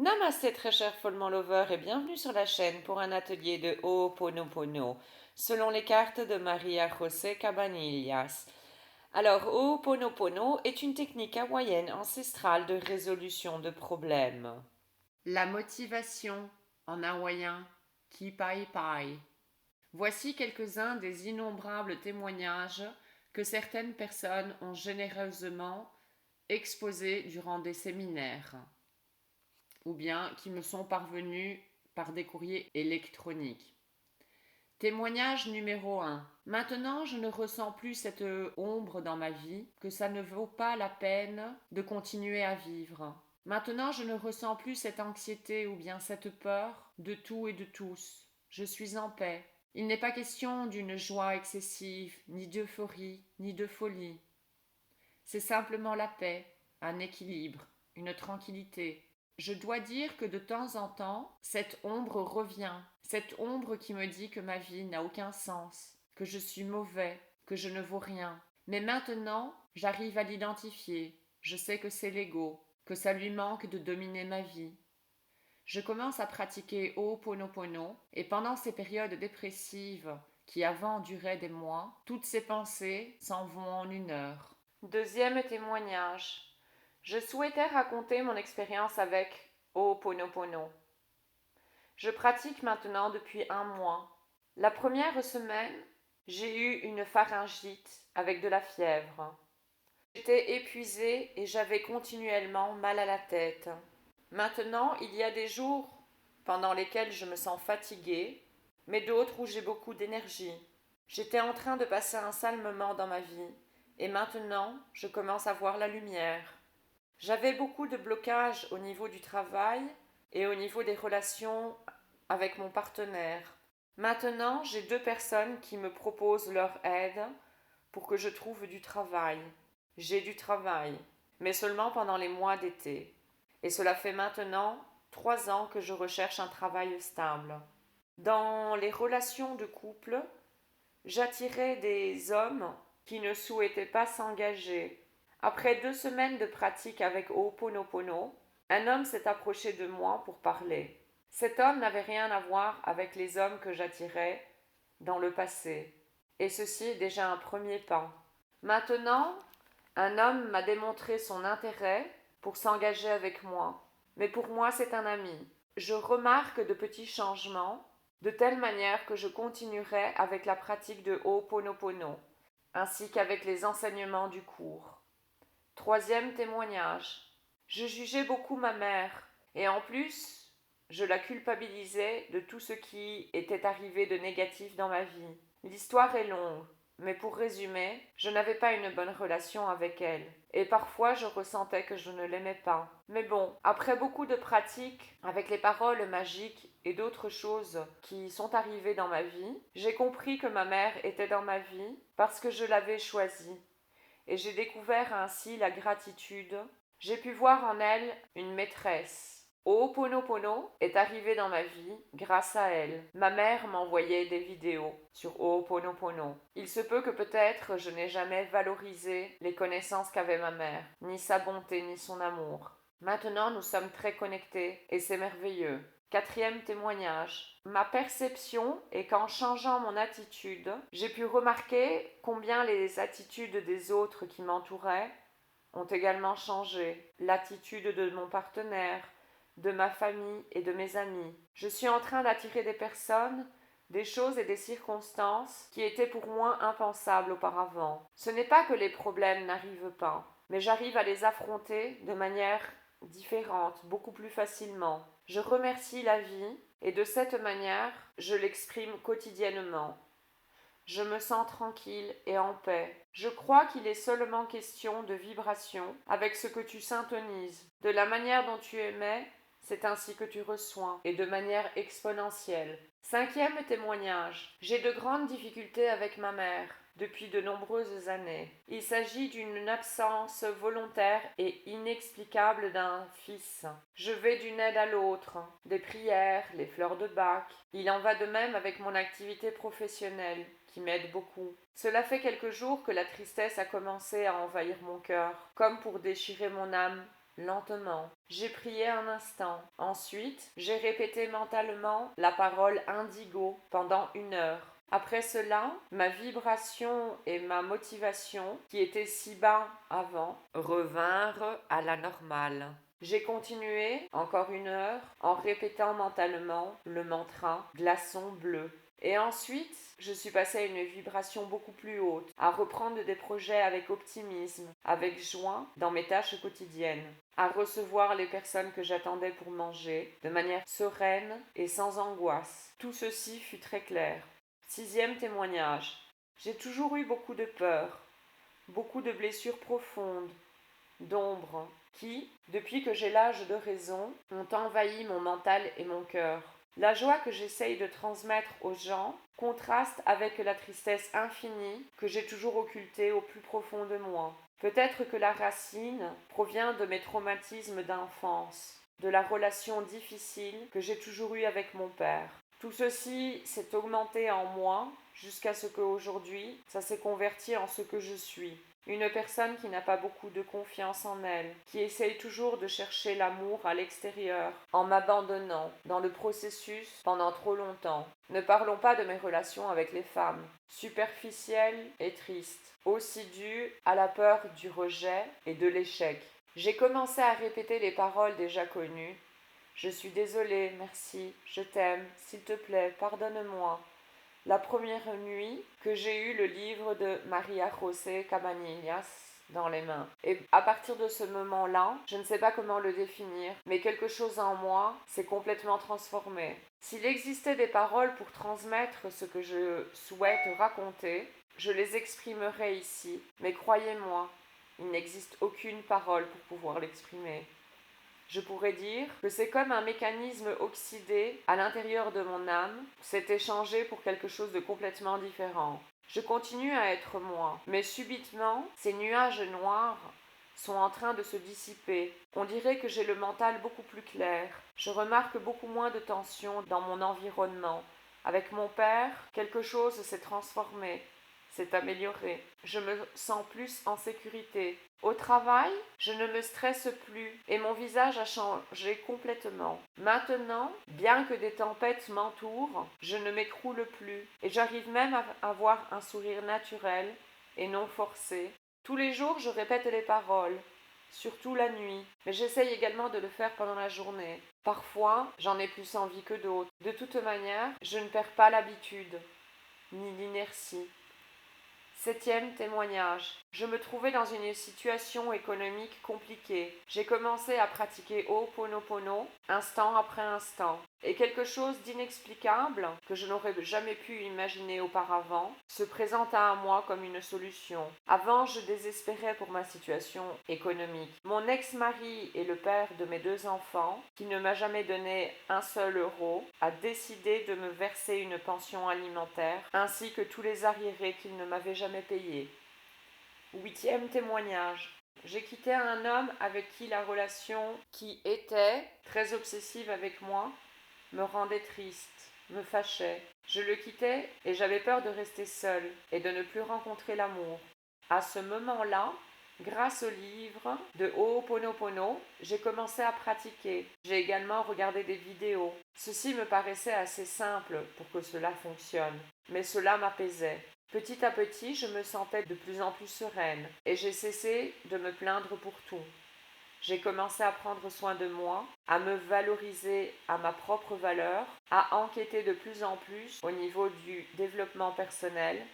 Namasté très cher Follement Lover et bienvenue sur la chaîne pour un atelier de Ho'oponopono selon les cartes de Maria José Cabanillas. Alors, Ho'oponopono est une technique hawaïenne ancestrale de résolution de problèmes. La motivation, en hawaïen, Kipai Pai. Voici quelques-uns des innombrables témoignages que certaines personnes ont généreusement exposés durant des séminaires, ou bien qui me sont parvenus par des courriers électroniques. Témoignage numéro 1. Maintenant, je ne ressens plus cette ombre dans ma vie, que ça ne vaut pas la peine de continuer à vivre. Maintenant, je ne ressens plus cette anxiété ou bien cette peur de tout et de tous. Je suis en paix. Il n'est pas question d'une joie excessive, ni d'euphorie, ni de folie. C'est simplement la paix, un équilibre, une tranquillité. Je dois dire que de temps en temps, cette ombre revient, cette ombre qui me dit que ma vie n'a aucun sens, que je suis mauvais, que je ne vaux rien. Mais maintenant, j'arrive à l'identifier. Je sais que c'est l'ego, que ça lui manque de dominer ma vie. Je commence à pratiquer Ho'oponopono et pendant ces périodes dépressives qui avant duraient des mois, toutes ces pensées s'en vont en une heure. Deuxième témoignage. Je souhaitais raconter mon expérience avec Ho'oponopono. Je pratique maintenant depuis un mois. La première semaine, j'ai eu une pharyngite avec de la fièvre. J'étais épuisée et j'avais continuellement mal à la tête. Maintenant, il y a des jours pendant lesquels je me sens fatiguée, mais d'autres où j'ai beaucoup d'énergie. J'étais en train de passer un sale moment dans ma vie, et maintenant, je commence à voir la lumière. J'avais beaucoup de blocages au niveau du travail et au niveau des relations avec mon partenaire. Maintenant, j'ai 2 personnes qui me proposent leur aide pour que je trouve du travail. J'ai du travail, mais seulement pendant les mois d'été. Et cela fait maintenant 3 ans que je recherche un travail stable. Dans les relations de couple, j'attirais des hommes qui ne souhaitaient pas s'engager. Après 2 semaines de pratique avec Ho'oponopono, un homme s'est approché de moi pour parler. Cet homme n'avait rien à voir avec les hommes que j'attirais dans le passé. Et ceci est déjà un premier pas. Maintenant, un homme m'a démontré son intérêt pour s'engager avec moi. Mais pour moi, c'est un ami. Je remarque de petits changements, de telle manière que je continuerai avec la pratique de Ho'oponopono, ainsi qu'avec les enseignements du cours. Troisième témoignage. Je jugeais beaucoup ma mère, et en plus, je la culpabilisais de tout ce qui était arrivé de négatif dans ma vie. L'histoire est longue, mais pour résumer, je n'avais pas une bonne relation avec elle. Et parfois, je ressentais que je ne l'aimais pas. Mais bon, après beaucoup de pratiques avec les paroles magiques et d'autres choses qui sont arrivées dans ma vie, j'ai compris que ma mère était dans ma vie parce que je l'avais choisie. Et j'ai découvert ainsi la gratitude. J'ai pu voir en elle une maîtresse. Ho'oponopono est arrivé dans ma vie grâce à elle. Ma mère m'envoyait des vidéos sur Ho'oponopono. Il se peut que peut-être je n'ai jamais valorisé les connaissances qu'avait ma mère, ni sa bonté, ni son amour. Maintenant, nous sommes très connectés et c'est merveilleux. Quatrième témoignage. Ma perception est qu'en changeant mon attitude, j'ai pu remarquer combien les attitudes des autres qui m'entouraient ont également changé. L'attitude de mon partenaire, de ma famille et de mes amis. Je suis en train d'attirer des personnes, des choses et des circonstances qui étaient pour moi impensables auparavant. Ce n'est pas que les problèmes n'arrivent pas, mais j'arrive à les affronter de manière différente, beaucoup plus facilement. Je remercie la vie et de cette manière, je l'exprime quotidiennement. Je me sens tranquille et en paix. Je crois qu'il est seulement question de vibration avec ce que tu syntonises. De la manière dont tu émets, c'est ainsi que tu reçois, et de manière exponentielle. Cinquième témoignage. J'ai de grandes difficultés avec ma mère depuis de nombreuses années. Il s'agit d'une absence volontaire et inexplicable d'un fils. Je vais d'une aide à l'autre, des prières, les fleurs de Bach. Il en va de même avec mon activité professionnelle, qui m'aide beaucoup. Cela fait quelques jours que la tristesse a commencé à envahir mon cœur, comme pour déchirer mon âme, lentement. J'ai prié un instant. Ensuite, j'ai répété mentalement la parole indigo pendant 1 heure. Après cela, ma vibration et ma motivation, qui étaient si bas avant, revinrent à la normale. J'ai continué encore 1 heure en répétant mentalement le mantra glaçon bleu. Et ensuite, je suis passée à une vibration beaucoup plus haute, à reprendre des projets avec optimisme, avec joie dans mes tâches quotidiennes, à recevoir les personnes que j'attendais pour manger de manière sereine et sans angoisse. Tout ceci fut très clair. 6e témoignage. J'ai toujours eu beaucoup de peur, beaucoup de blessures profondes, d'ombre, qui, depuis que j'ai l'âge de raison, ont envahi mon mental et mon cœur. La joie que j'essaye de transmettre aux gens contraste avec la tristesse infinie que j'ai toujours occultée au plus profond de moi. Peut-être que la racine provient de mes traumatismes d'enfance, de la relation difficile que j'ai toujours eue avec mon père. Tout ceci s'est augmenté en moi jusqu'à ce qu'aujourd'hui, ça s'est converti en ce que je suis. Une personne qui n'a pas beaucoup de confiance en elle, qui essaye toujours de chercher l'amour à l'extérieur, en m'abandonnant dans le processus pendant trop longtemps. Ne parlons pas de mes relations avec les femmes, superficielles et tristes, aussi dues à la peur du rejet et de l'échec. J'ai commencé à répéter les paroles déjà connues. Je suis désolée, merci, je t'aime, s'il te plaît, pardonne-moi. La première nuit que j'ai eu le livre de Maria José Cabanillas dans les mains. Et à partir de ce moment-là, je ne sais pas comment le définir, mais quelque chose en moi s'est complètement transformé. S'il existait des paroles pour transmettre ce que je souhaite raconter, je les exprimerai ici, mais croyez-moi, il n'existe aucune parole pour pouvoir l'exprimer. Je pourrais dire que c'est comme un mécanisme oxydé à l'intérieur de mon âme, s'est échangé pour quelque chose de complètement différent. Je continue à être moi, mais subitement, ces nuages noirs sont en train de se dissiper. On dirait que j'ai le mental beaucoup plus clair. Je remarque beaucoup moins de tension dans mon environnement. Avec mon père, quelque chose s'est transformé, s'est amélioré. Je me sens plus en sécurité. Au travail, je ne me stresse plus et mon visage a changé complètement. Maintenant, bien que des tempêtes m'entourent, je ne m'écroule plus et j'arrive même à avoir un sourire naturel et non forcé. Tous les jours, je répète les paroles, surtout la nuit, mais j'essaye également de le faire pendant la journée. Parfois, j'en ai plus envie que d'autres. De toute manière, je ne perds pas l'habitude, ni l'inertie. 7e témoignage. Je me trouvais dans une situation économique compliquée. J'ai commencé à pratiquer Ho'oponopono instant après instant. Et quelque chose d'inexplicable, que je n'aurais jamais pu imaginer auparavant, se présenta à moi comme une solution. Avant, je désespérais pour ma situation économique. Mon ex-mari et le père de mes 2 enfants, qui ne m'a jamais donné un seul euro, a décidé de me verser une pension alimentaire, ainsi que tous les arriérés qu'il ne m'avait jamais payés. 8e témoignage. J'ai quitté un homme avec qui la relation, qui était très obsessive avec moi, me rendait triste, me fâchait. Je le quittais et j'avais peur de rester seule et de ne plus rencontrer l'amour. À ce moment-là, grâce au livre de Ho'oponopono, j'ai commencé à pratiquer. J'ai également regardé des vidéos. Ceci me paraissait assez simple pour que cela fonctionne, mais cela m'apaisait. Petit à petit, je me sentais de plus en plus sereine et j'ai cessé de me plaindre pour tout. J'ai commencé à prendre soin de moi, à me valoriser à ma propre valeur, à enquêter de plus en plus au niveau du développement personnel.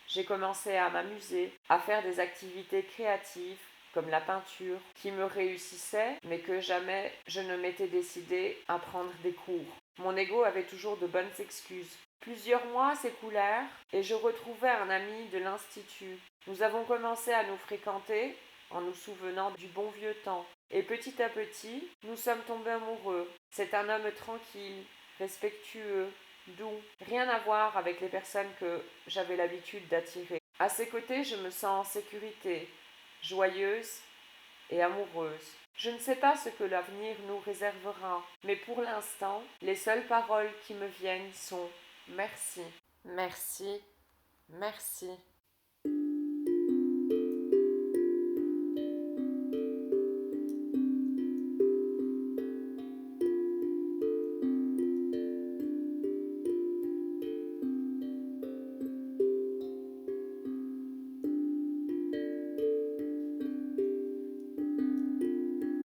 J'ai commencé à m'amuser, à faire des activités créatives comme la peinture, qui me réussissaient, mais que jamais je ne m'étais décidée à prendre des cours. Mon ego avait toujours de bonnes excuses. Plusieurs mois s'écoulèrent et je retrouvai un ami de l'institut. Nous avons commencé à nous fréquenter en nous souvenant du bon vieux temps. Et petit à petit, nous sommes tombés amoureux. C'est un homme tranquille, respectueux, doux. Rien à voir avec les personnes que j'avais l'habitude d'attirer. À ses côtés, je me sens en sécurité, joyeuse et amoureuse. Je ne sais pas ce que l'avenir nous réservera, mais pour l'instant, les seules paroles qui me viennent sont merci, merci, merci.